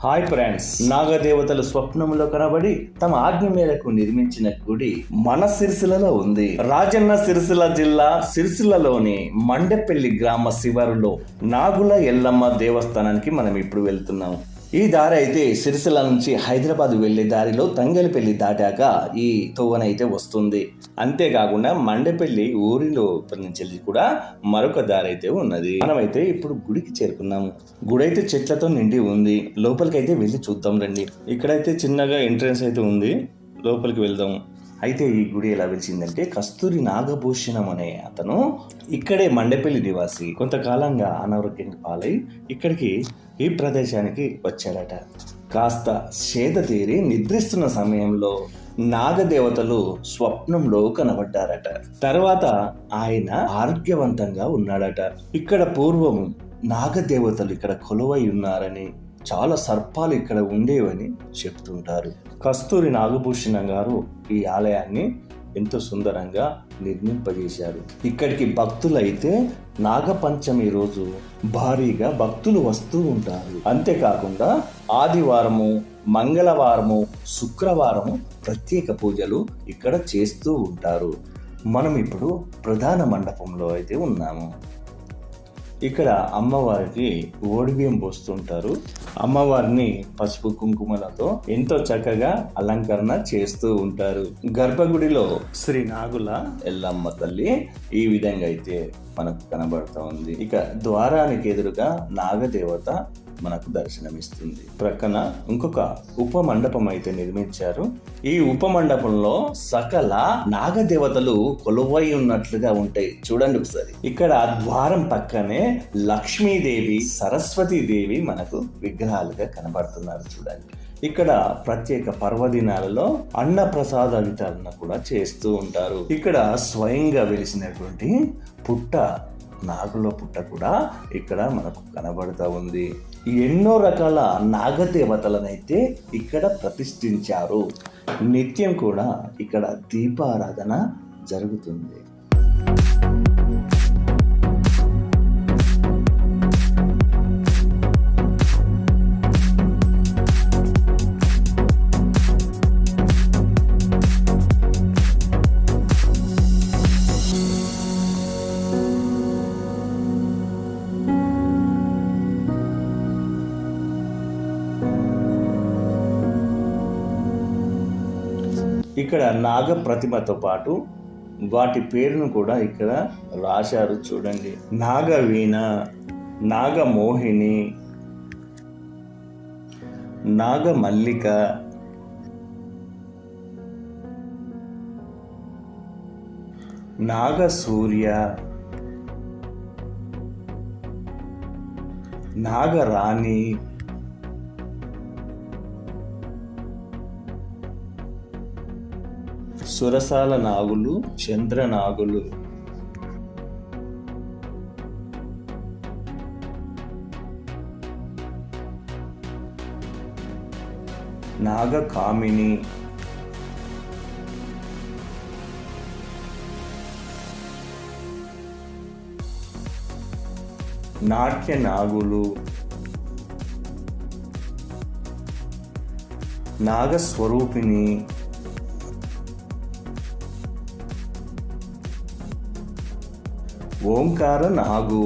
Hi friends, నాగదేవతలు స్వప్నములో కనబడి తమ ఆజ్ఞ మేరకు నిర్మించిన గుడి మన సిరిసిల్లలో ఉంది. రాజన్న సిరిసిల్ల జిల్లా సిరిసిల్లలోని మండెపల్లి గ్రామ శివారులో నాగుల ఎల్లమ్మ దేవస్థానానికి మనం ఇప్పుడు వెళ్తున్నాం. ఈ దారి అయితే సిరిసిల్ల నుంచి హైదరాబాద్ వెళ్లే దారిలో తంగెలపల్లి దాటాక ఈ తోవనైతే వస్తుంది. అంతేకాకుండా మండెపల్లి ఊరిలో నుంచి కూడా మరొక దారి అయితే ఉన్నది. మనమైతే ఇప్పుడు గుడికి చేరుకున్నాము. గుడి అయితే చెట్లతో నిండి ఉంది. లోపలికైతే వెళ్ళి చూద్దాం రండి. ఇక్కడైతే చిన్నగా ఎంట్రన్స్ అయితే ఉంది, లోపలికి వెళ్దాం. అయితే ఈ గుడి ఎలా వెలిసిందంటే కస్తూరి నాగభూషణం అనే అతను ఇక్కడే మండెపల్లి నివాసి. కొంతకాలంగా అనారోగ్యం పాలై ఇక్కడికి ఈ ప్రదేశానికి వచ్చాడట. కాస్త సేద తీరి నిద్రిస్తున్న సమయంలో నాగదేవతలు స్వప్నంలో కనబడ్డారట. తర్వాత ఆయన ఆరోగ్యవంతంగా ఉన్నాడట. ఇక్కడ పూర్వం నాగదేవతలు ఇక్కడ కొలువై ఉన్నారని, చాలా సర్పాలు ఇక్కడ ఉండేవని చెప్తుంటారు. కస్తూరి నాగభూషణం గారు ఈ ఆలయాన్ని ఎంతో సుందరంగా నిర్మింపజేశారు. ఇక్కడికి భక్తులైతే నాగపంచమి రోజు భారీగా భక్తులు వస్తూ ఉంటారు. అంతేకాకుండా ఆదివారము, మంగళవారము, శుక్రవారము ప్రత్యేక పూజలు ఇక్కడ చేస్తూ ఉంటారు. మనం ఇప్పుడు ప్రధాన మండపంలో అయితే ఉన్నాము. ఇక్కడ అమ్మవారికి ఓడిబియ్యం పోస్తుంటారు. అమ్మవారిని పసుపు కుంకుమలతో ఎంతో చక్కగా అలంకరణ చేస్తూ ఉంటారు. గర్భగుడిలో శ్రీ నాగుల ఎల్లమ్మ తల్లి ఈ విధంగా అయితే మనకు కనబడుతూ ఉంది. ఇక ద్వారానికి ఎదురుగా నాగదేవత మనకు దర్శనమిస్తుంది. ప్రక్కన ఇంకొక ఉపమండపం అయితే నిర్మించారు. ఈ ఉపమండపంలో సకల నాగదేవతలు కొలువై ఉన్నట్లుగా ఉంటాయి. చూడండి ఒకసారి. ఇక్కడ ద్వారం పక్కనే లక్ష్మీదేవి, సరస్వతీదేవి మనకు విగ్రహాలుగా కనబడుతున్నారు. చూడండి. ఇక్కడ ప్రత్యేక పర్వదినాలలో అన్న ప్రసాద వితరణ కూడా చేస్తూ ఉంటారు. ఇక్కడ స్వయంగా వెలిసినటువంటి పుట్ట, నాగుల పుట్ట కూడా ఇక్కడ మనకు కనబడుతూ ఉంది. ఎన్నో రకాల నాగదేవతలనైతే ఇక్కడ ప్రతిష్ఠించారు. నిత్యం కూడా ఇక్కడ దీపారాధన జరుగుతుంది. ఇక్కడ నాగ ప్రతిమతో పాటు వాటి పేరును కూడా ఇక్కడ రాశారు. చూడండి. నాగవీణ, నాగమోహిని, నాగమల్లిక, నాగసూర్య, నాగరాణి, సురసాల నాగులు, చంద్రనాగులు, నాగకామిని, నాట్య నాగులు, నాగస్వరూపిణి, ఓంకార నాగు,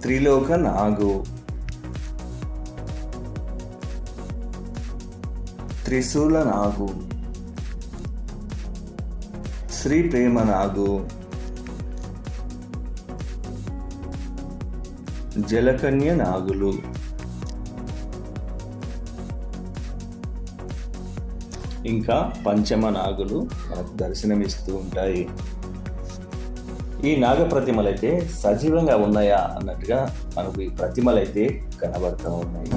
త్రిలోక నాగు, త్రిశూల నాగు, శ్రీ ప్రేమ నాగు, జలకన్య నాగులు, ఇంకా పంచమ నాగులు మనకు దర్శనమిస్తూ ఉంటాయి. ఈ నాగ ప్రతిమలైతే సజీవంగా ఉన్నాయా అన్నట్టుగా మనకు ఈ ప్రతిమలైతే కనబడుతూ ఉన్నాయి.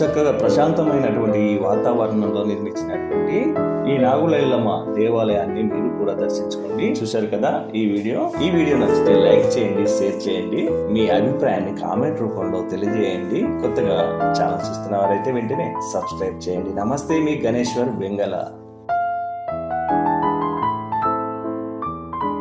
చక్కగా ప్రశాంతమైనటువంటి ఈ వాతావరణంలో నిర్మించినటువంటి ఈ నాగులైలమ్మ దేవాలయాన్ని మీరు కూడా దర్శించుకోండి. చూశారు కదా ఈ వీడియో నచ్చితే లైక్ చేయండి, షేర్ చేయండి, మీ అభిప్రాయాన్ని కామెంట్ రూపంలో తెలియజేయండి. కొత్తగా ఛానల్ చూస్తున్న వారైతే వెంటనే సబ్స్క్రైబ్ చేయండి. నమస్తే, మీ గణేశ్వర్ వెంగళ.